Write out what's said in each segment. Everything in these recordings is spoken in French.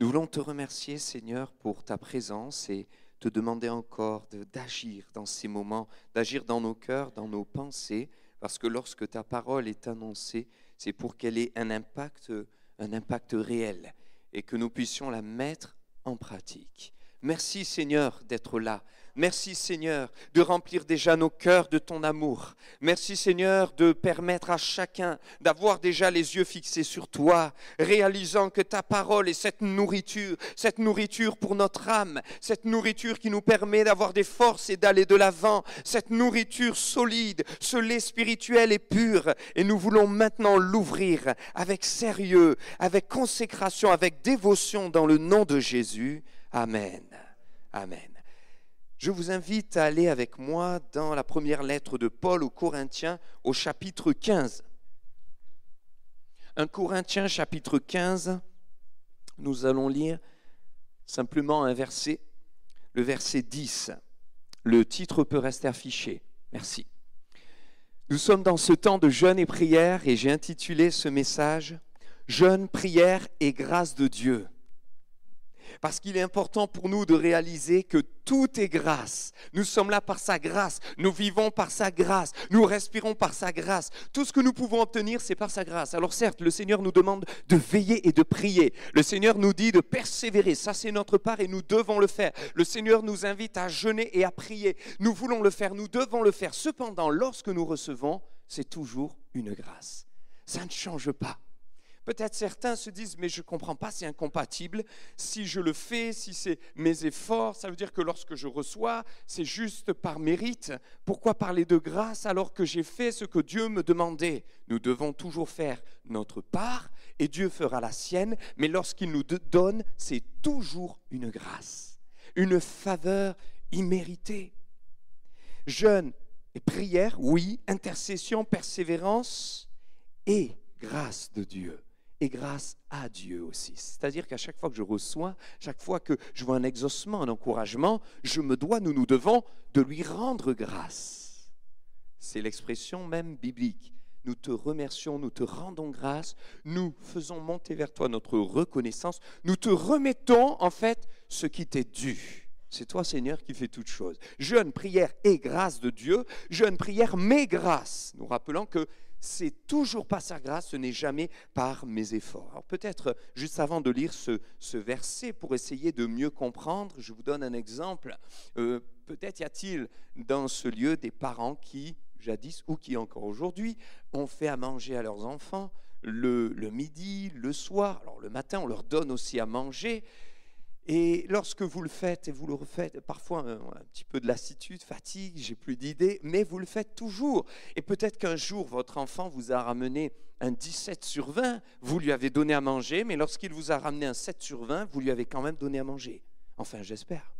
Nous voulons te remercier, Seigneur, pour ta présence et te demander encore d'agir dans ces moments, d'agir dans nos cœurs, dans nos pensées, parce que lorsque ta parole est annoncée, c'est pour qu'elle ait un impact réel et que nous puissions la mettre en pratique. Merci, Seigneur, d'être là. Merci, Seigneur, de remplir déjà nos cœurs de ton amour. Merci, Seigneur, de permettre à chacun d'avoir déjà les yeux fixés sur toi, réalisant que ta parole est cette nourriture pour notre âme, cette nourriture qui nous permet d'avoir des forces et d'aller de l'avant, cette nourriture solide, ce lait spirituel et pur. Et nous voulons maintenant l'ouvrir avec sérieux, avec consécration, avec dévotion dans le nom de Jésus. Amen. Amen. Je vous invite à aller avec moi dans la première lettre de Paul aux Corinthiens au chapitre 15. 1 Corinthiens chapitre 15, nous allons lire simplement un verset, le verset 10. Le titre peut rester affiché. Merci. Nous sommes dans ce temps de jeûne et prière et j'ai intitulé ce message « Jeûne, prière et grâce de Dieu ». Parce qu'il est important pour nous de réaliser que tout est grâce. Nous sommes là par sa grâce, nous vivons par sa grâce, nous respirons par sa grâce. Tout ce que nous pouvons obtenir, c'est par sa grâce. Alors certes, le Seigneur nous demande de veiller et de prier. Le Seigneur nous dit de persévérer, ça c'est notre part et nous devons le faire. Le Seigneur nous invite à jeûner et à prier. Nous voulons le faire, nous devons le faire. Cependant, lorsque nous recevons, c'est toujours une grâce. Ça ne change pas. Peut-être certains se disent, mais je ne comprends pas, c'est incompatible. Si je le fais, si c'est mes efforts, ça veut dire que lorsque je reçois, c'est juste par mérite. Pourquoi parler de grâce alors que j'ai fait ce que Dieu me demandait? Nous devons toujours faire notre part et Dieu fera la sienne, mais lorsqu'il nous donne, c'est toujours une grâce, une faveur imméritée. Jeûne et prière, oui, intercession, persévérance et grâce de Dieu. Et grâce à Dieu aussi. C'est-à-dire qu'à chaque fois que je reçois, chaque fois que je vois un exaucement, un encouragement, nous devons de lui rendre grâce. C'est l'expression même biblique. Nous te remercions, nous te rendons grâce, nous faisons monter vers toi notre reconnaissance, nous te remettons en fait ce qui t'est dû. C'est toi, Seigneur, qui fais toutes choses. Jeûne, prière et grâce de Dieu, jeûne, prière, mais grâce. Nous rappelons que c'est toujours par sa grâce, ce n'est jamais par mes efforts. Alors peut-être, juste avant de lire ce verset, pour essayer de mieux comprendre, je vous donne un exemple. Peut-être y a-t-il dans ce lieu des parents qui, jadis ou qui encore aujourd'hui, ont fait à manger à leurs enfants le midi, le soir. Alors le matin, on leur donne aussi à manger. Et lorsque vous le faites, et vous le refaites, parfois un petit peu de lassitude, fatigue, j'ai plus d'idées, mais vous le faites toujours. Et peut-être qu'un jour, votre enfant vous a ramené un 17 sur 20, vous lui avez donné à manger, mais lorsqu'il vous a ramené un 7 sur 20, vous lui avez quand même donné à manger. Enfin, j'espère.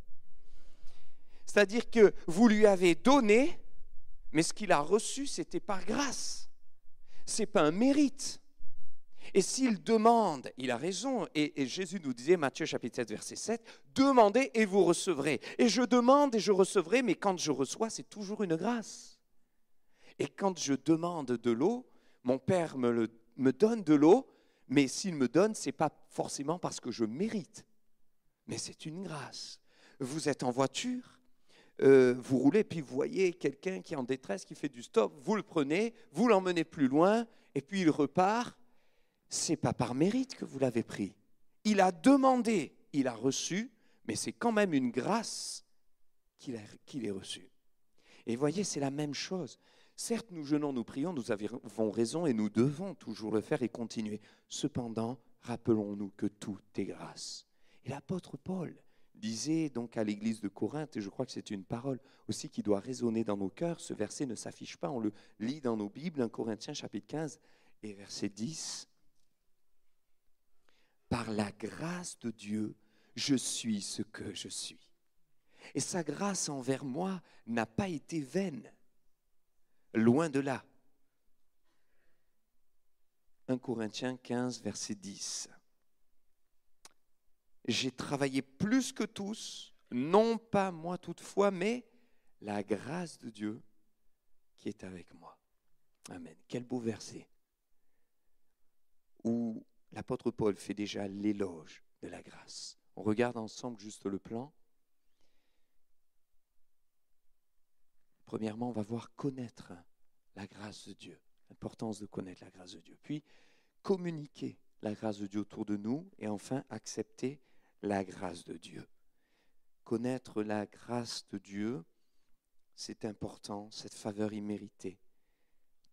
C'est-à-dire que vous lui avez donné, mais ce qu'il a reçu, c'était par grâce. Ce n'est pas un mérite. Et s'il demande, il a raison, et Jésus nous disait, Matthieu chapitre 7, verset 7, « Demandez et vous recevrez. » Et je demande et je recevrai, mais quand je reçois, c'est toujours une grâce. Et quand je demande de l'eau, mon Père me donne de l'eau, mais s'il me donne, ce n'est pas forcément parce que je mérite, mais c'est une grâce. Vous êtes en voiture, vous roulez, puis vous voyez quelqu'un qui est en détresse, qui fait du stop, vous le prenez, vous l'emmenez plus loin, et puis il repart. Ce n'est pas par mérite que vous l'avez pris. Il a demandé, il a reçu, mais c'est quand même une grâce qu'il ait reçue. Et voyez, c'est la même chose. Certes, nous jeûnons, nous prions, nous avons raison et nous devons toujours le faire et continuer. Cependant, rappelons-nous que tout est grâce. Et l'apôtre Paul disait donc à l'église de Corinthe, et je crois que c'est une parole aussi qui doit résonner dans nos cœurs, ce verset ne s'affiche pas, on le lit dans nos Bibles, 1 Corinthiens chapitre 15 et verset 10. Par la grâce de Dieu, je suis ce que je suis. Et sa grâce envers moi n'a pas été vaine. Loin de là. 1 Corinthiens 15, verset 10. J'ai travaillé plus que tous, non pas moi toutefois, mais la grâce de Dieu qui est avec moi. Amen. Quel beau verset. Où l'apôtre Paul fait déjà l'éloge de la grâce. On regarde ensemble juste le plan. Premièrement, on va voir connaître la grâce de Dieu, l'importance de connaître la grâce de Dieu. Puis, communiquer la grâce de Dieu autour de nous et enfin, accepter la grâce de Dieu. Connaître la grâce de Dieu, c'est important, cette faveur imméritée.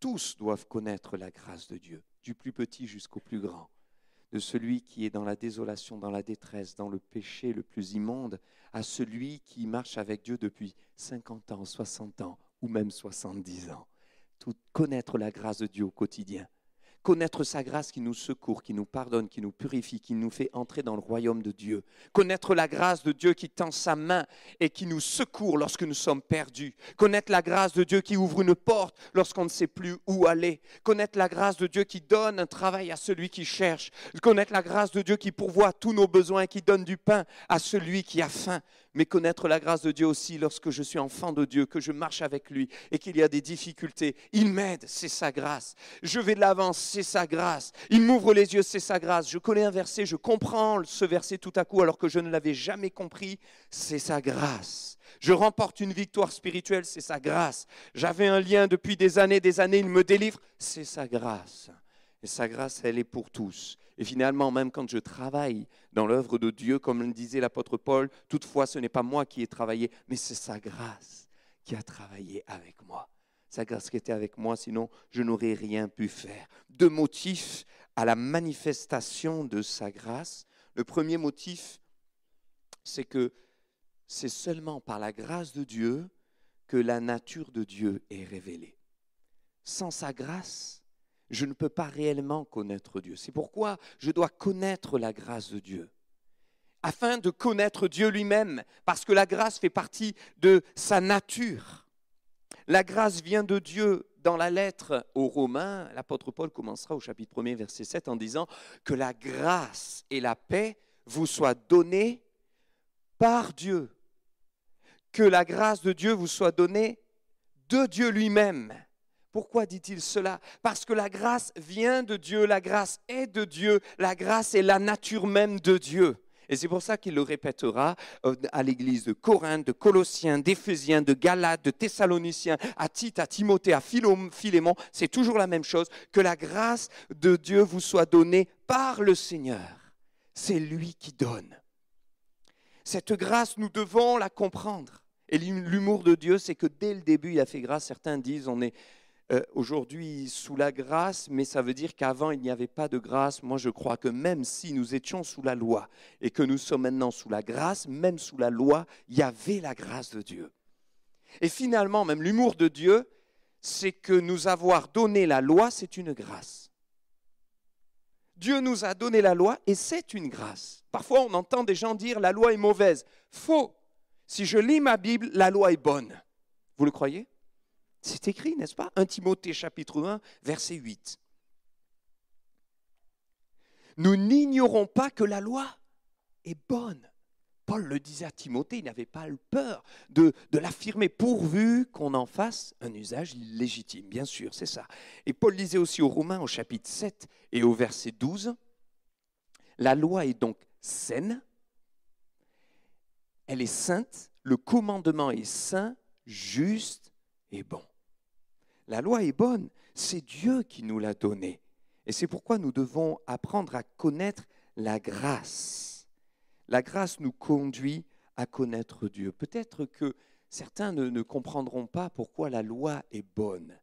Tous doivent connaître la grâce de Dieu, du plus petit jusqu'au plus grand. De celui qui est dans la désolation, dans la détresse, dans le péché le plus immonde, à celui qui marche avec Dieu depuis 50 ans, 60 ans ou même 70 ans. Tout connaître la grâce de Dieu au quotidien. Connaître sa grâce qui nous secourt, qui nous pardonne, qui nous purifie, qui nous fait entrer dans le royaume de Dieu. Connaître la grâce de Dieu qui tend sa main et qui nous secourt lorsque nous sommes perdus. Connaître la grâce de Dieu qui ouvre une porte lorsqu'on ne sait plus où aller. Connaître la grâce de Dieu qui donne un travail à celui qui cherche. Connaître la grâce de Dieu qui pourvoit tous nos besoins, qui donne du pain à celui qui a faim. Mais connaître la grâce de Dieu aussi lorsque je suis enfant de Dieu, que je marche avec lui et qu'il y a des difficultés. Il m'aide, c'est sa grâce. Je vais de l'avant, c'est sa grâce. Il m'ouvre les yeux, c'est sa grâce. Je connais un verset, je comprends ce verset tout à coup alors que je ne l'avais jamais compris, c'est sa grâce. Je remporte une victoire spirituelle, c'est sa grâce. J'avais un lien depuis des années, il me délivre, c'est sa grâce. Et sa grâce, elle est pour tous. Et finalement, même quand je travaille dans l'œuvre de Dieu, comme le disait l'apôtre Paul, toutefois, ce n'est pas moi qui ai travaillé, mais c'est sa grâce qui a travaillé avec moi. Sa grâce qui était avec moi, sinon je n'aurais rien pu faire. Deux motifs à la manifestation de sa grâce. Le premier motif, c'est que c'est seulement par la grâce de Dieu que la nature de Dieu est révélée. Sans sa grâce, je ne peux pas réellement connaître Dieu. C'est pourquoi je dois connaître la grâce de Dieu, afin de connaître Dieu lui-même, parce que la grâce fait partie de sa nature. La grâce vient de Dieu. Dans la lettre aux Romains, l'apôtre Paul commencera au chapitre 1er, verset 7, en disant que la grâce et la paix vous soient données par Dieu. Que la grâce de Dieu vous soit donnée de Dieu lui-même. Pourquoi dit-il cela? Parce que la grâce vient de Dieu, la grâce est de Dieu, la grâce est la nature même de Dieu. Et c'est pour ça qu'il le répétera à l'église de Corinthe, de Colossiens, d'Éphésiens, de Galates, de Thessaloniciens, à Tite, à Timothée, à Philémon. C'est toujours la même chose, que la grâce de Dieu vous soit donnée par le Seigneur. C'est lui qui donne. Cette grâce, nous devons la comprendre. Et l'humour de Dieu, c'est que dès le début, il a fait grâce. Certains disent, on est aujourd'hui sous la grâce, mais ça veut dire qu'avant, il n'y avait pas de grâce. Moi, je crois que même si nous étions sous la loi et que nous sommes maintenant sous la grâce, même sous la loi, il y avait la grâce de Dieu. Et finalement, même l'humour de Dieu, c'est que nous avoir donné la loi, c'est une grâce. Dieu nous a donné la loi et c'est une grâce. Parfois, on entend des gens dire « la loi est mauvaise ». Faux. Si je lis ma Bible, la loi est bonne. Vous le croyez? C'est écrit, n'est-ce pas? 1 Timothée chapitre 1, verset 8. Nous n'ignorons pas que la loi est bonne. Paul le disait à Timothée, il n'avait pas peur de l'affirmer, pourvu qu'on en fasse un usage légitime. Bien sûr, c'est ça. Et Paul disait aussi aux Romains, au chapitre 7 et au verset 12, la loi est donc saine, elle est sainte, le commandement est saint, juste et bon. La loi est bonne, c'est Dieu qui nous l'a donnée. Et c'est pourquoi nous devons apprendre à connaître la grâce. La grâce nous conduit à connaître Dieu. Peut-être que certains ne comprendront pas pourquoi la loi est bonne.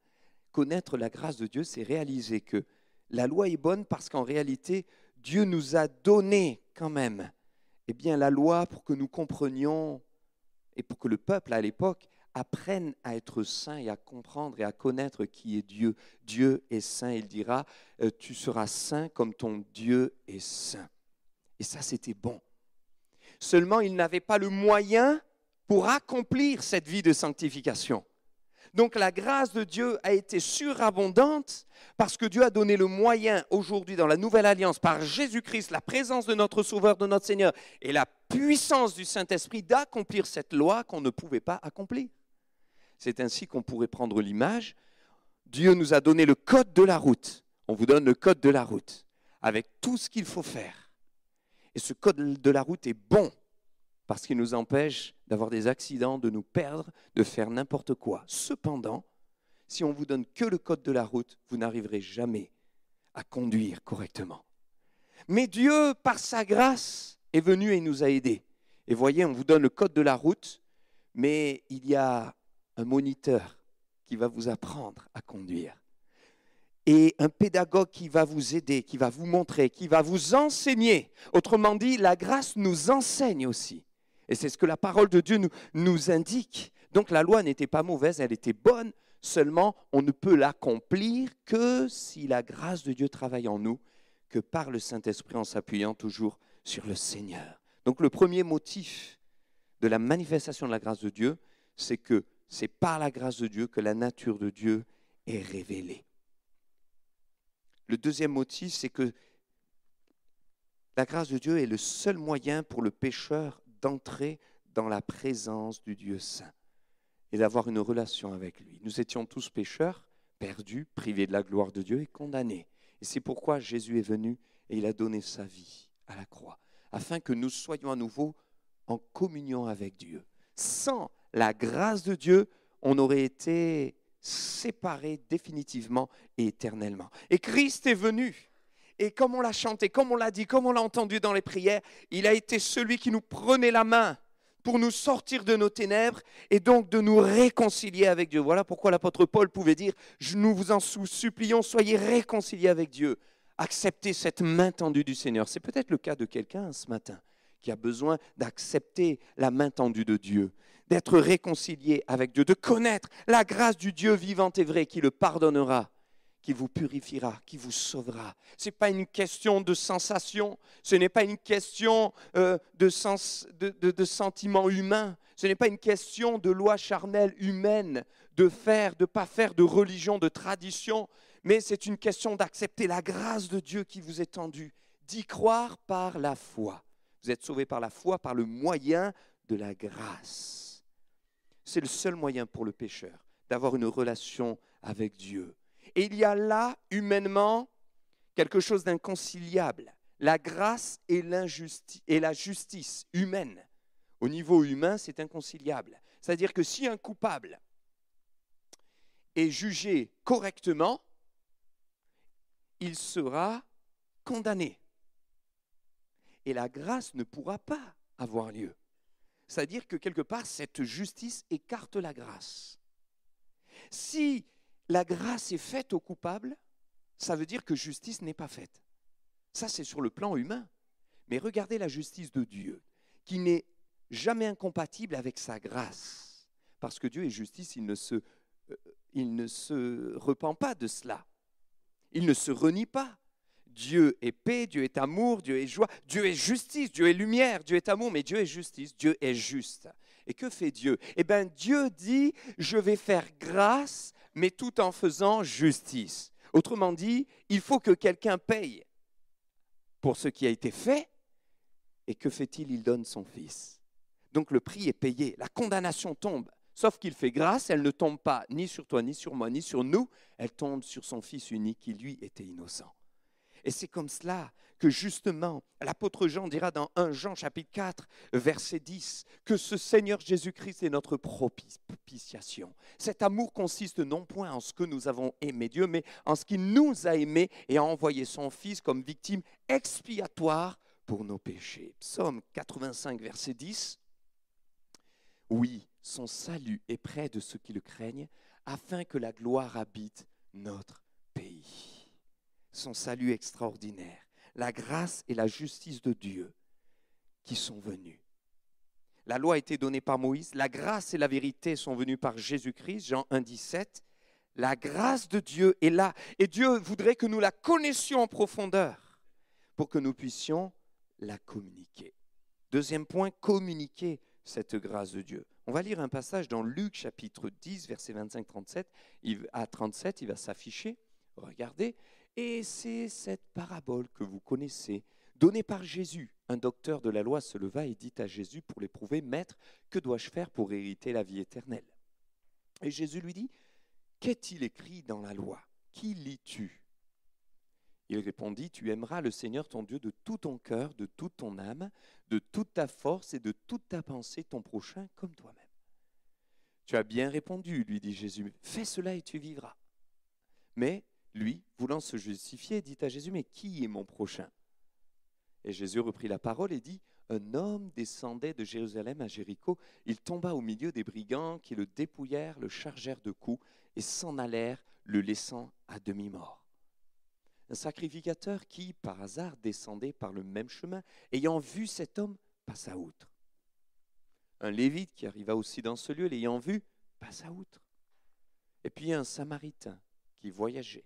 Connaître la grâce de Dieu, c'est réaliser que la loi est bonne parce qu'en réalité, Dieu nous a donné quand même la loi pour que nous comprenions et pour que le peuple à l'époque apprennent à être saints et à comprendre et à connaître qui est Dieu. Dieu est saint, il dira, tu seras saint comme ton Dieu est saint. Et ça, c'était bon. Seulement, il n'avait pas le moyen pour accomplir cette vie de sanctification. Donc, la grâce de Dieu a été surabondante parce que Dieu a donné le moyen aujourd'hui dans la nouvelle alliance par Jésus-Christ, la présence de notre Sauveur, de notre Seigneur et la puissance du Saint-Esprit d'accomplir cette loi qu'on ne pouvait pas accomplir. C'est ainsi qu'on pourrait prendre l'image. Dieu nous a donné le code de la route. On vous donne le code de la route avec tout ce qu'il faut faire. Et ce code de la route est bon parce qu'il nous empêche d'avoir des accidents, de nous perdre, de faire n'importe quoi. Cependant, si on vous donne que le code de la route, vous n'arriverez jamais à conduire correctement. Mais Dieu, par sa grâce, est venu et nous a aidés. Et voyez, on vous donne le code de la route, mais il y a un moniteur qui va vous apprendre à conduire. Et un pédagogue qui va vous aider, qui va vous montrer, qui va vous enseigner. Autrement dit, la grâce nous enseigne aussi. Et c'est ce que la parole de Dieu nous indique. Donc la loi n'était pas mauvaise, elle était bonne. Seulement, on ne peut l'accomplir que si la grâce de Dieu travaille en nous, que par le Saint-Esprit en s'appuyant toujours sur le Seigneur. Donc le premier motif de la manifestation de la grâce de Dieu, c'est que c'est par la grâce de Dieu que la nature de Dieu est révélée. Le deuxième motif, c'est que la grâce de Dieu est le seul moyen pour le pécheur d'entrer dans la présence du Dieu saint et d'avoir une relation avec lui. Nous étions tous pécheurs, perdus, privés de la gloire de Dieu et condamnés. Et c'est pourquoi Jésus est venu et il a donné sa vie à la croix, afin que nous soyons à nouveau en communion avec Dieu. Sans la grâce de Dieu, on aurait été séparés définitivement et éternellement. Et Christ est venu. Et comme on l'a chanté, comme on l'a dit, comme on l'a entendu dans les prières, il a été celui qui nous prenait la main pour nous sortir de nos ténèbres et donc de nous réconcilier avec Dieu. Voilà pourquoi l'apôtre Paul pouvait dire « Nous vous en supplions, soyez réconciliés avec Dieu. Acceptez cette main tendue du Seigneur. » C'est peut-être le cas de quelqu'un ce matin qui a besoin d'accepter la main tendue de Dieu, d'être réconcilié avec Dieu, de connaître la grâce du Dieu vivant et vrai qui le pardonnera, qui vous purifiera, qui vous sauvera. Ce n'est pas une question de sensation, ce n'est pas une question de sentiment humain, ce n'est pas une question de loi charnelle humaine, de faire, de ne pas faire, de religion, de tradition, mais c'est une question d'accepter la grâce de Dieu qui vous est tendue, d'y croire par la foi. Vous êtes sauvés par la foi, par le moyen de la grâce. C'est le seul moyen pour le pécheur d'avoir une relation avec Dieu. Et il y a là, humainement, quelque chose d'inconciliable. La grâce et la justice humaine. Au niveau humain, c'est inconciliable. C'est-à-dire que si un coupable est jugé correctement, il sera condamné. Et la grâce ne pourra pas avoir lieu. C'est-à-dire que quelque part, cette justice écarte la grâce. Si la grâce est faite au coupable, ça veut dire que justice n'est pas faite. Ça, c'est sur le plan humain. Mais regardez la justice de Dieu, qui n'est jamais incompatible avec sa grâce. Parce que Dieu est justice, il ne se repent pas de cela. Il ne se renie pas. Dieu est paix, Dieu est amour, Dieu est joie, Dieu est justice, Dieu est lumière, Dieu est amour, mais Dieu est justice, Dieu est juste. Et que fait Dieu? Eh bien, Dieu dit, je vais faire grâce, mais tout en faisant justice. Autrement dit, il faut que quelqu'un paye pour ce qui a été fait. Et que fait-il? Il donne son Fils. Donc le prix est payé, la condamnation tombe. Sauf qu'il fait grâce, elle ne tombe pas ni sur toi, ni sur moi, ni sur nous. Elle tombe sur son Fils unique qui, lui, était innocent. Et c'est comme cela que justement, l'apôtre Jean dira dans 1 Jean chapitre 4, verset 10, que ce Seigneur Jésus-Christ est notre propitiation. Cet amour consiste non point en ce que nous avons aimé Dieu, mais en ce qu'il nous a aimés et a envoyé son Fils comme victime expiatoire pour nos péchés. Psaume 85, verset 10. Oui, son salut est près de ceux qui le craignent, afin que la gloire habite notre pays. Son salut extraordinaire, la grâce et la justice de Dieu qui sont venus. La loi a été donnée par Moïse, la grâce et la vérité sont venues par Jésus-Christ, Jean 1, 17. La grâce de Dieu est là et Dieu voudrait que nous la connaissions en profondeur pour que nous puissions la communiquer. Deuxième point, communiquer cette grâce de Dieu. On va lire un passage dans Luc chapitre 10, verset 25-37. À 37, il va s'afficher. Regardez. Et c'est cette parabole que vous connaissez, donnée par Jésus. Un docteur de la loi se leva et dit à Jésus pour l'éprouver, « Maître, que dois-je faire pour hériter la vie éternelle ?» Et Jésus lui dit, « Qu'est-il écrit dans la loi? Qui lis-tu » Il répondit, tu aimeras le Seigneur ton Dieu de tout ton cœur, de toute ton âme, de toute ta force et de toute ta pensée, ton prochain comme toi-même. Tu as bien répondu, lui dit Jésus, fais cela et tu vivras. Mais lui, voulant se justifier, dit à Jésus, mais qui est mon prochain? Et Jésus reprit la parole et dit, un homme descendait de Jérusalem à Jéricho, il tomba au milieu des brigands qui le dépouillèrent, le chargèrent de coups et s'en allèrent, le laissant à demi-mort. Un sacrificateur qui, par hasard, descendait par le même chemin, ayant vu cet homme, passa outre. Un lévite qui arriva aussi dans ce lieu, l'ayant vu, passa outre. Et puis un samaritain qui voyageait,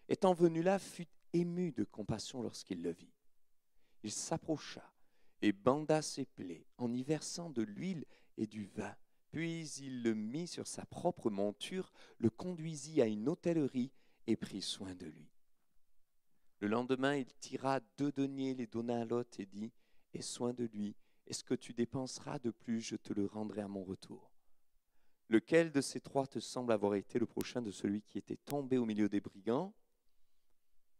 étant venu là, fut ému de compassion lorsqu'il le vit. Il s'approcha et banda ses plaies en y versant de l'huile et du vin. Puis il le mit sur sa propre monture, le conduisit à une hôtellerie et prit soin de lui. Le lendemain, il tira 2 deniers, les donna à l'hôte et dit, « Aie soin de lui, et ce que tu dépenseras de plus, je te le rendrai à mon retour. » Lequel de ces 3 te semble avoir été le prochain de celui qui était tombé au milieu des brigands?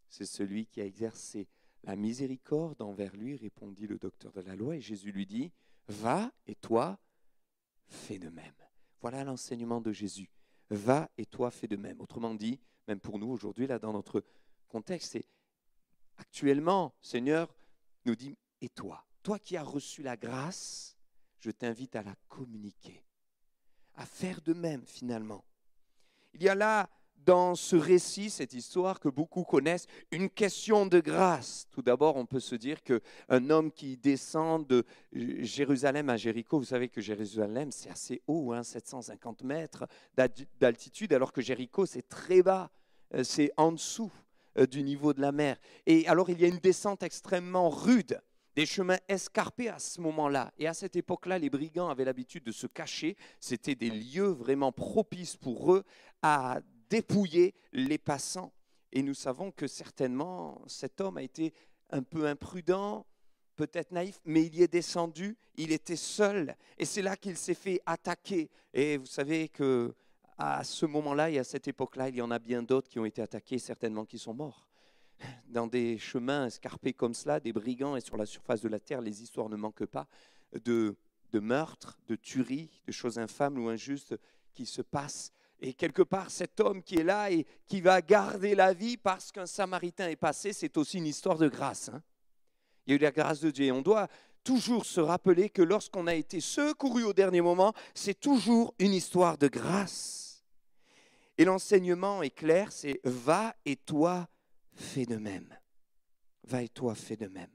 C'est celui qui a exercé la miséricorde envers lui, répondit le docteur de la loi, et Jésus lui dit, « Va, et toi, fais de même. » Voilà l'enseignement de Jésus. « Va, et toi, fais de même. » Autrement dit, même pour nous aujourd'hui, là, dans notre contexte, c'est actuellement, Seigneur nous dit, et toi, toi qui as reçu la grâce, je t'invite à la communiquer, à faire de même finalement. Il y a là, dans ce récit, cette histoire que beaucoup connaissent, une question de grâce. Tout d'abord, on peut se dire qu'un homme qui descend de Jérusalem à Jéricho, vous savez que Jérusalem, c'est assez haut, 750 mètres d'altitude, alors que Jéricho, c'est très bas, c'est en dessous du niveau de la mer. Et alors, il y a une descente extrêmement rude, des chemins escarpés à ce moment-là. Et à cette époque-là, les brigands avaient l'habitude de se cacher. C'était des lieux vraiment propices pour eux à dépouiller les passants. Et nous savons que certainement, cet homme a été un peu imprudent, peut-être naïf, mais il y est descendu, il était seul. Et c'est là qu'il s'est fait attaquer. Et vous savez que à ce moment-là et à cette époque-là, il y en a bien d'autres qui ont été attaqués, certainement qui sont morts. Dans des chemins escarpés comme cela, des brigands et sur la surface de la terre, les histoires ne manquent pas de meurtres, de tueries, de choses infâmes ou injustes qui se passent. Et quelque part, cet homme qui est là et qui va garder la vie parce qu'un Samaritain est passé, c'est aussi une histoire de grâce. Il y a eu la grâce de Dieu. Et on doit toujours se rappeler que lorsqu'on a été secouru au dernier moment, c'est toujours une histoire de grâce. Et l'enseignement est clair, c'est « va et toi, fais de même ». Va et toi, fais de même.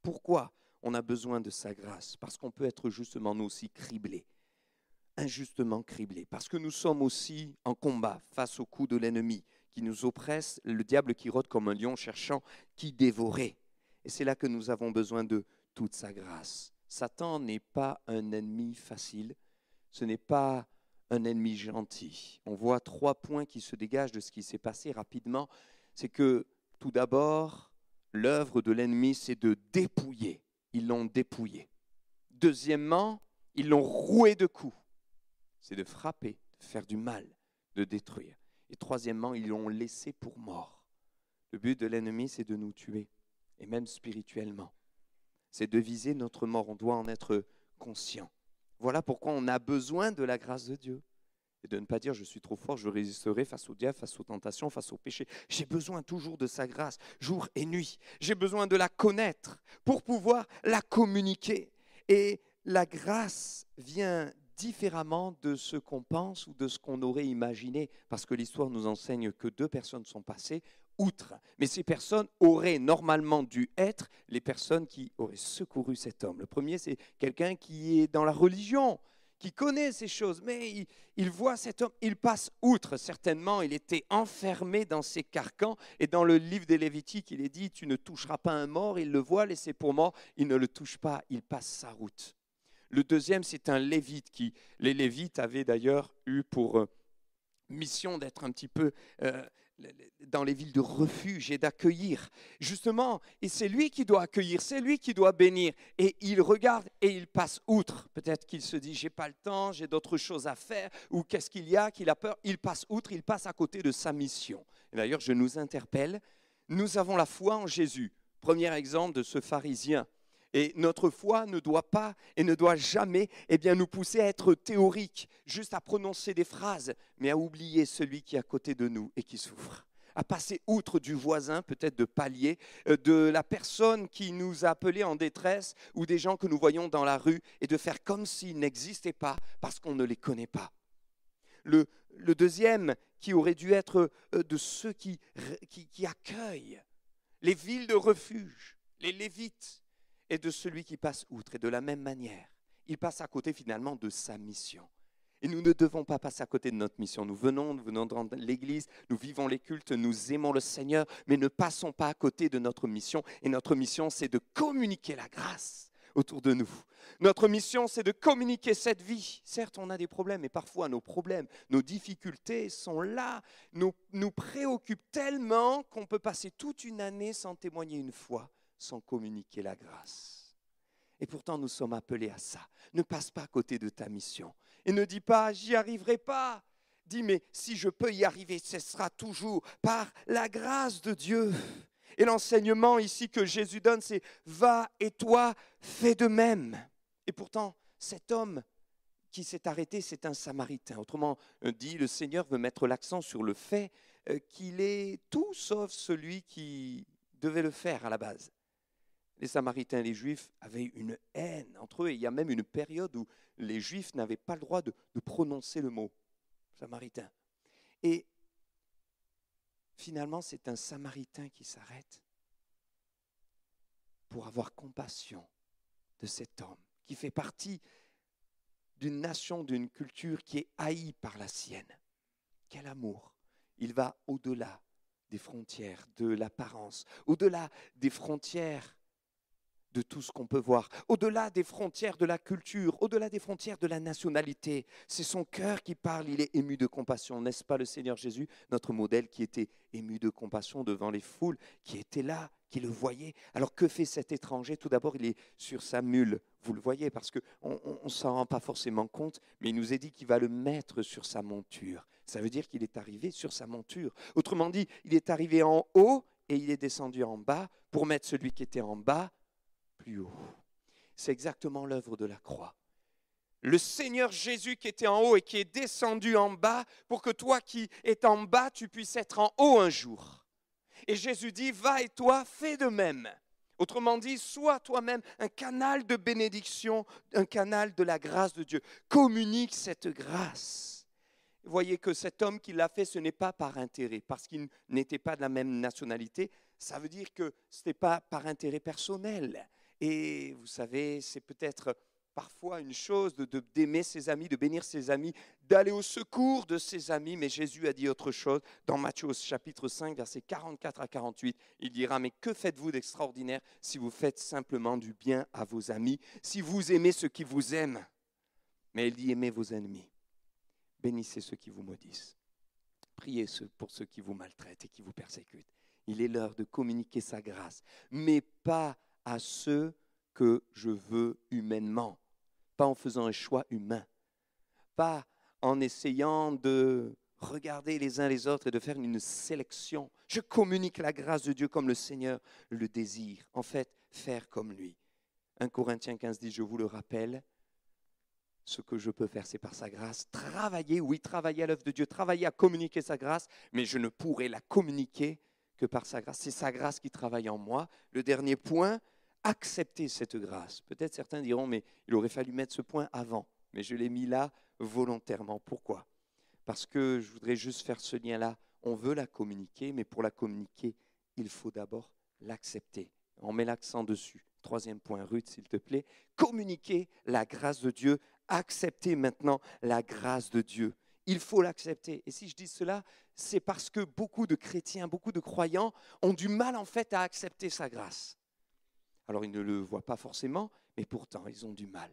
Pourquoi on a besoin de sa grâce? Parce qu'on peut être justement nous aussi criblés, injustement criblés. Parce que nous sommes aussi en combat face au coup de l'ennemi qui nous oppresse, le diable qui rôde comme un lion cherchant qui dévorer. Et c'est là que nous avons besoin de toute sa grâce. Satan n'est pas un ennemi facile, ce n'est pas un ennemi gentil. On voit 3 points qui se dégagent de ce qui s'est passé rapidement. C'est que, tout d'abord, l'œuvre de l'ennemi, c'est de dépouiller. Ils l'ont dépouillé. Deuxièmement, ils l'ont roué de coups. C'est de frapper, de faire du mal, de détruire. Et troisièmement, ils l'ont laissé pour mort. Le but de l'ennemi, c'est de nous tuer, et même spirituellement. C'est de viser notre mort. On doit en être conscient. Voilà pourquoi on a besoin de la grâce de Dieu. Et de ne pas dire, je suis trop fort, je résisterai face au diable, face aux tentations, face au péché. J'ai besoin toujours de sa grâce, jour et nuit. J'ai besoin de la connaître pour pouvoir la communiquer. Et la grâce vient différemment de ce qu'on pense ou de ce qu'on aurait imaginé, parce que l'histoire nous enseigne que 2 personnes sont passées outre. Mais ces personnes auraient normalement dû être les personnes qui auraient secouru cet homme. Le premier, c'est quelqu'un qui est dans la religion, qui connaît ces choses, mais il voit cet homme, il passe outre. Certainement, il était enfermé dans ses carcans. Et dans le livre des Lévitiques, il est dit, tu ne toucheras pas un mort. Il le voit, laissé pour mort, il ne le touche pas, il passe sa route. Le deuxième, c'est un lévite qui, les lévites avaient d'ailleurs eu pour mission d'être un petit peu dans les villes de refuge et d'accueillir. Justement, et c'est lui qui doit accueillir, c'est lui qui doit bénir. Et il regarde et il passe outre. Peut-être qu'il se dit, j'ai pas le temps, j'ai d'autres choses à faire, ou qu'est-ce qu'il y a, qu'il a peur. Il passe outre, il passe à côté de sa mission. Et d'ailleurs, je nous interpelle, Nous avons la foi en Jésus. Premier exemple de ce pharisien. Et notre foi ne doit pas et ne doit jamais nous pousser à être théorique, juste à prononcer des phrases, mais à oublier celui qui est à côté de nous et qui souffre. À passer outre du voisin, peut-être de palier, de la personne qui nous a appelés en détresse ou des gens que nous voyons dans la rue et de faire comme s'ils n'existaient pas parce qu'on ne les connaît pas. Le deuxième qui aurait dû être de ceux qui accueillent les villes de refuge, les Lévites, et de celui qui passe outre. Et de la même manière, il passe à côté finalement de sa mission. Et nous ne devons pas passer à côté de notre mission. Nous venons dans l'église, nous vivons les cultes, nous aimons le Seigneur, mais ne passons pas à côté de notre mission. Et notre mission, c'est de communiquer la grâce autour de nous. Notre mission, c'est de communiquer cette vie. Certes, on a des problèmes, et parfois nos problèmes, nos difficultés sont là, nous préoccupent tellement qu'on peut passer toute une année sans témoigner une fois, sans communiquer la grâce. Et pourtant, nous sommes appelés à ça. Ne passe pas à côté de ta mission. Et ne dis pas, j'y arriverai pas. Dis, mais si je peux y arriver, ce sera toujours par la grâce de Dieu. Et l'enseignement ici que Jésus donne, c'est « va et toi, fais de même ». Et pourtant, cet homme qui s'est arrêté, c'est un Samaritain. Autrement dit, le Seigneur veut mettre l'accent sur le fait qu'il est tout sauf celui qui devait le faire à la base. Les Samaritains et les Juifs avaient une haine entre eux. Et il y a même une période où les Juifs n'avaient pas le droit de prononcer le mot Samaritain. Et finalement, c'est un Samaritain qui s'arrête pour avoir compassion de cet homme qui fait partie d'une nation, d'une culture qui est haïe par la sienne. Quel amour! Il va au-delà des frontières de l'apparence, au-delà des frontières de tout ce qu'on peut voir, au-delà des frontières de la culture, au-delà des frontières de la nationalité. C'est son cœur qui parle, il est ému de compassion. N'est-ce pas le Seigneur Jésus, notre modèle qui était ému de compassion devant les foules, qui étaient là, qui le voyaient. Alors que fait cet étranger? Tout d'abord, il est sur sa mule. Vous le voyez parce qu'on ne s'en rend pas forcément compte, mais il nous est dit qu'il va le mettre sur sa monture. Ça veut dire qu'il est arrivé sur sa monture. Autrement dit, il est arrivé en haut et il est descendu en bas pour mettre celui qui était en bas plus haut. C'est exactement l'œuvre de la croix. Le Seigneur Jésus qui était en haut et qui est descendu en bas pour que toi qui es en bas, tu puisses être en haut un jour. Et Jésus dit, va et toi, fais de même. Autrement dit, sois toi-même un canal de bénédiction, un canal de la grâce de Dieu. Communique cette grâce. Vous voyez que cet homme qui l'a fait, ce n'est pas par intérêt, parce qu'il n'était pas de la même nationalité. Ça veut dire que ce n'était pas par intérêt personnel. Et vous savez, c'est peut-être parfois une chose d'aimer ses amis, de bénir ses amis, d'aller au secours de ses amis. Mais Jésus a dit autre chose. Dans Matthieu chapitre 5, versets 44 à 48, il dira, mais que faites-vous d'extraordinaire si vous faites simplement du bien à vos amis, si vous aimez ceux qui vous aiment? Mais il dit, aimez vos ennemis, bénissez ceux qui vous maudissent, priez pour ceux qui vous maltraitent et qui vous persécutent. Il est l'heure de communiquer sa grâce, mais pas à ceux que je veux humainement, pas en faisant un choix humain, pas en essayant de regarder les uns les autres et de faire une sélection. Je communique la grâce de Dieu comme le Seigneur le désire. En fait, faire comme lui. 1 Corinthiens 15 dit, je vous le rappelle, ce que je peux faire, c'est par sa grâce. Travailler, oui, travailler à l'œuvre de Dieu, travailler à communiquer sa grâce, mais je ne pourrai la communiquer que par sa grâce. C'est sa grâce qui travaille en moi. Le dernier point, accepter cette grâce. Peut-être certains diront, mais il aurait fallu mettre ce point avant. Mais je l'ai mis là volontairement. Pourquoi? Parce que je voudrais juste faire ce lien-là. On veut la communiquer, mais pour la communiquer, il faut d'abord l'accepter. On met l'accent dessus. Troisième point, Ruth, s'il te plaît. Communiquer la grâce de Dieu. Accepter maintenant la grâce de Dieu. Il faut l'accepter. Et si je dis cela, c'est parce que beaucoup de chrétiens, beaucoup de croyants ont du mal en fait à accepter sa grâce. Alors ils ne le voient pas forcément, mais pourtant ils ont du mal.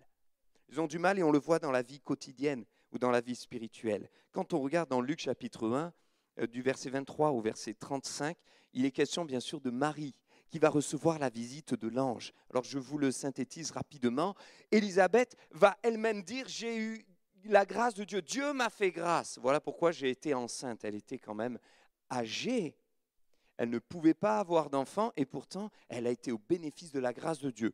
Ils ont du mal et on le voit dans la vie quotidienne ou dans la vie spirituelle. Quand on regarde dans Luc chapitre 1, du verset 23 au verset 35, il est question bien sûr de Marie qui va recevoir la visite de l'ange. Alors je vous le synthétise rapidement. Élisabeth va elle-même dire, j'ai eu la grâce de Dieu. Dieu m'a fait grâce. Voilà pourquoi j'ai été enceinte. Elle était quand même âgée. elle ne pouvait pas avoir d'enfant et pourtant, elle a été au bénéfice de la grâce de Dieu.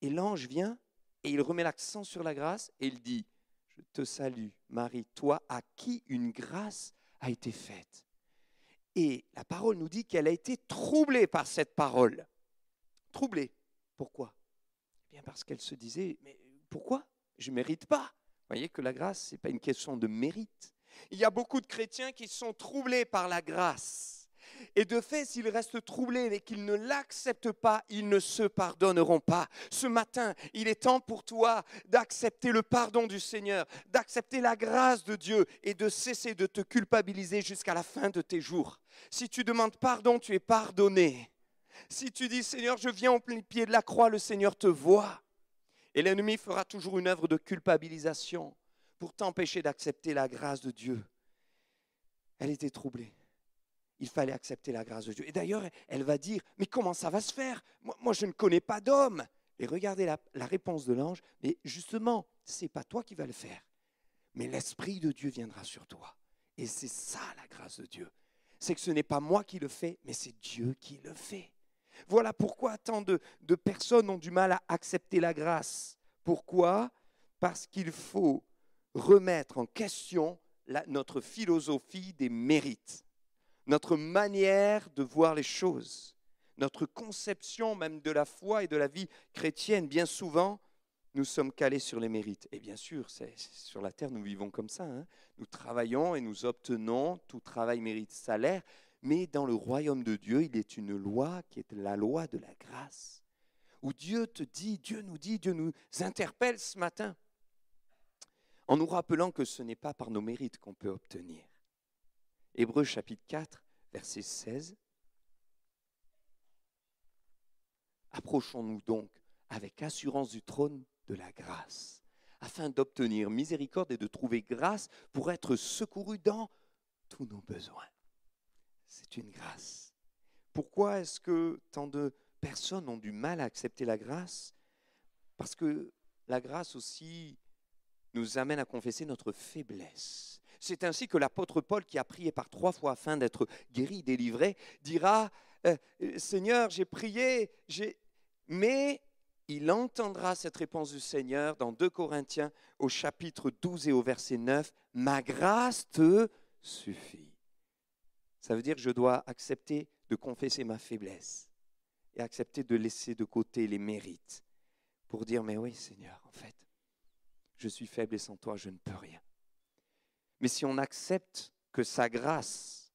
Et l'ange vient et il remet l'accent sur la grâce et il dit, je te salue, Marie, toi à qui une grâce a été faite. Et la parole nous dit qu'elle a été troublée par cette parole. Troublée. Pourquoi? Eh bien parce qu'elle se disait, mais pourquoi? Je ne mérite pas. Vous voyez que la grâce, ce n'est pas une question de mérite. Il y a beaucoup de chrétiens qui sont troublés par la grâce. Et de fait, s'ils restent troublés et qu'ils ne l'acceptent pas, ils ne se pardonneront pas. Ce matin, il est temps pour toi d'accepter le pardon du Seigneur, d'accepter la grâce de Dieu et de cesser de te culpabiliser jusqu'à la fin de tes jours. Si tu demandes pardon, tu es pardonné. Si tu dis, Seigneur, je viens au pied de la croix, le Seigneur te voit. Et l'ennemi fera toujours une œuvre de culpabilisation pour t'empêcher d'accepter la grâce de Dieu. Elle était troublée. Il fallait accepter la grâce de Dieu. Et d'ailleurs, elle va dire, mais comment ça va se faire? Moi, je ne connais pas d'homme. Et regardez la réponse de l'ange. Mais justement, ce n'est pas toi qui vas le faire. Mais l'Esprit de Dieu viendra sur toi. Et c'est ça la grâce de Dieu. C'est que ce n'est pas moi qui le fais, mais c'est Dieu qui le fait. Voilà pourquoi tant de personnes ont du mal à accepter la grâce. Pourquoi? Parce qu'il faut remettre en question notre philosophie des mérites. Notre manière de voir les choses, notre conception même de la foi et de la vie chrétienne. Bien souvent, nous sommes calés sur les mérites. Et bien sûr, sur la terre, nous vivons comme ça. Nous travaillons et nous obtenons, tout travail mérite salaire. Mais dans le royaume de Dieu, il est une loi qui est la loi de la grâce. Où Dieu te dit, Dieu nous interpelle ce matin. En nous rappelant que ce n'est pas par nos mérites qu'on peut obtenir. Hébreux chapitre 4, verset 16. Approchons-nous donc avec assurance du trône de la grâce, afin d'obtenir miséricorde et de trouver grâce pour être secourus dans tous nos besoins. C'est une grâce. Pourquoi est-ce que tant de personnes ont du mal à accepter la grâce? Parce que la grâce aussi nous amène à confesser notre faiblesse. C'est ainsi que l'apôtre Paul, qui a prié par 3 fois afin d'être guéri, délivré, dira « Seigneur, j'ai prié, mais il entendra cette réponse du Seigneur dans 2 Corinthiens au chapitre 12 et au verset 9, « Ma grâce te suffit ». Ça veut dire que je dois accepter de confesser ma faiblesse et accepter de laisser de côté les mérites pour dire « Mais oui, Seigneur, en fait, je suis faible et sans toi, je ne peux rien. » Mais si on accepte que sa grâce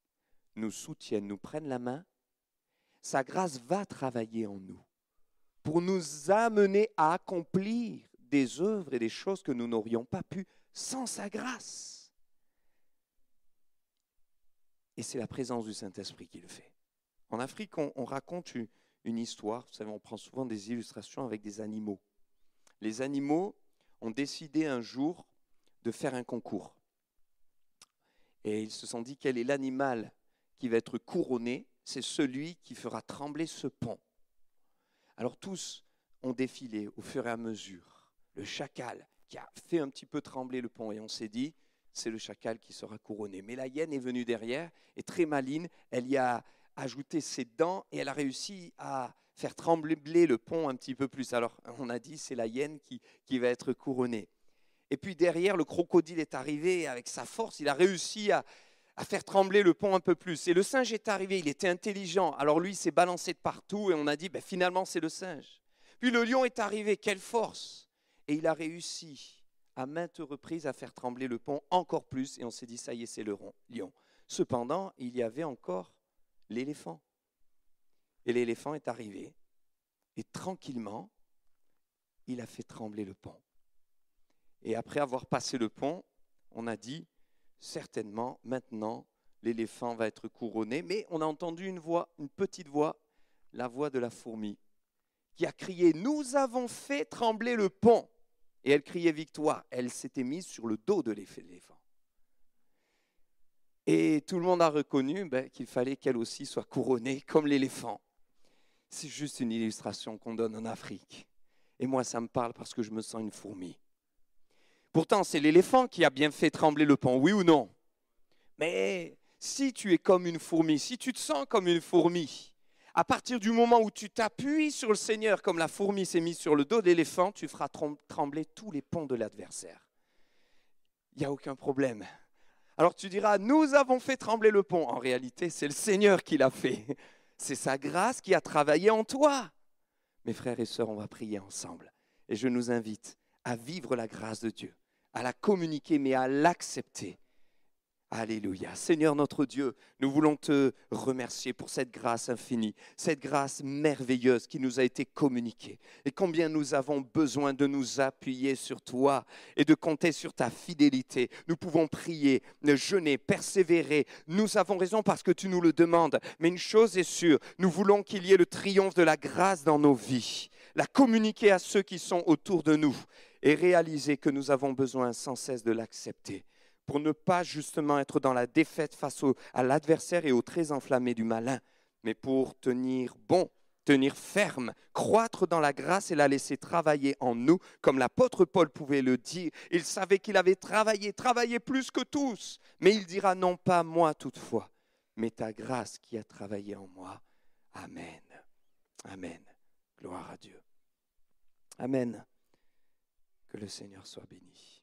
nous soutienne, nous prenne la main, sa grâce va travailler en nous pour nous amener à accomplir des œuvres et des choses que nous n'aurions pas pu sans sa grâce. Et c'est la présence du Saint-Esprit qui le fait. En Afrique, on raconte une histoire. Vous savez, on prend souvent des illustrations avec des animaux. Les animaux ont décidé un jour de faire un concours. Et ils se sont dit, quel est l'animal qui va être couronné? C'est celui qui fera trembler ce pont. Alors tous ont défilé au fur et à mesure. Le chacal qui a fait un petit peu trembler le pont. Et on s'est dit, c'est le chacal qui sera couronné. Mais la hyène est venue derrière, et très maligne, elle y a ajouté ses dents et elle a réussi à faire trembler le pont un petit peu plus. Alors on a dit, c'est la hyène qui va être couronnée. Et puis derrière, le crocodile est arrivé avec sa force. Il a réussi à faire trembler le pont un peu plus. Et le singe est arrivé, il était intelligent. Alors lui, il s'est balancé de partout et on a dit, finalement, c'est le singe. Puis le lion est arrivé, quelle force! Et il a réussi à maintes reprises à faire trembler le pont encore plus. Et on s'est dit, ça y est, c'est le lion. Cependant, il y avait encore l'éléphant. Et l'éléphant est arrivé. Et tranquillement, il a fait trembler le pont. Et après avoir passé le pont, on a dit, certainement, maintenant, l'éléphant va être couronné. Mais on a entendu une voix, une petite voix, la voix de la fourmi, qui a crié, « Nous avons fait trembler le pont !» Et elle criait victoire. Elle s'était mise sur le dos de l'éléphant. Et tout le monde a reconnu qu'il fallait qu'elle aussi soit couronnée comme l'éléphant. C'est juste une illustration qu'on donne en Afrique. Et moi, ça me parle parce que je me sens une fourmi. Pourtant, c'est l'éléphant qui a bien fait trembler le pont, oui ou non? Mais Si tu es comme une fourmi, si tu te sens comme une fourmi, à partir du moment où tu t'appuies sur le Seigneur comme la fourmi s'est mise sur le dos de l'éléphant, tu feras trembler tous les ponts de l'adversaire. Il n'y a aucun problème. Alors tu diras, nous avons fait trembler le pont. En réalité, c'est le Seigneur qui l'a fait. C'est sa grâce qui a travaillé en toi. Mes frères et sœurs, on va prier ensemble. Et je nous invite à vivre la grâce de Dieu, à la communiquer, mais à l'accepter. Alléluia. Seigneur notre Dieu, nous voulons te remercier pour cette grâce infinie, cette grâce merveilleuse qui nous a été communiquée. Et combien nous avons besoin de nous appuyer sur toi et de compter sur ta fidélité. Nous pouvons prier, jeûner, persévérer. Nous avons raison parce que tu nous le demandes. Mais une chose est sûre, nous voulons qu'il y ait le triomphe de la grâce dans nos vies, la communiquer à ceux qui sont autour de nous et réaliser que nous avons besoin sans cesse de l'accepter, pour ne pas justement être dans la défaite face à l'adversaire et aux traits enflammés du malin, mais pour tenir bon, tenir ferme, croître dans la grâce et la laisser travailler en nous, comme l'apôtre Paul pouvait le dire. Il savait qu'il avait travaillé plus que tous, mais il dira non pas moi toutefois, mais ta grâce qui a travaillé en moi. Amen. Amen. Gloire à Dieu. Amen. Que le Seigneur soit béni.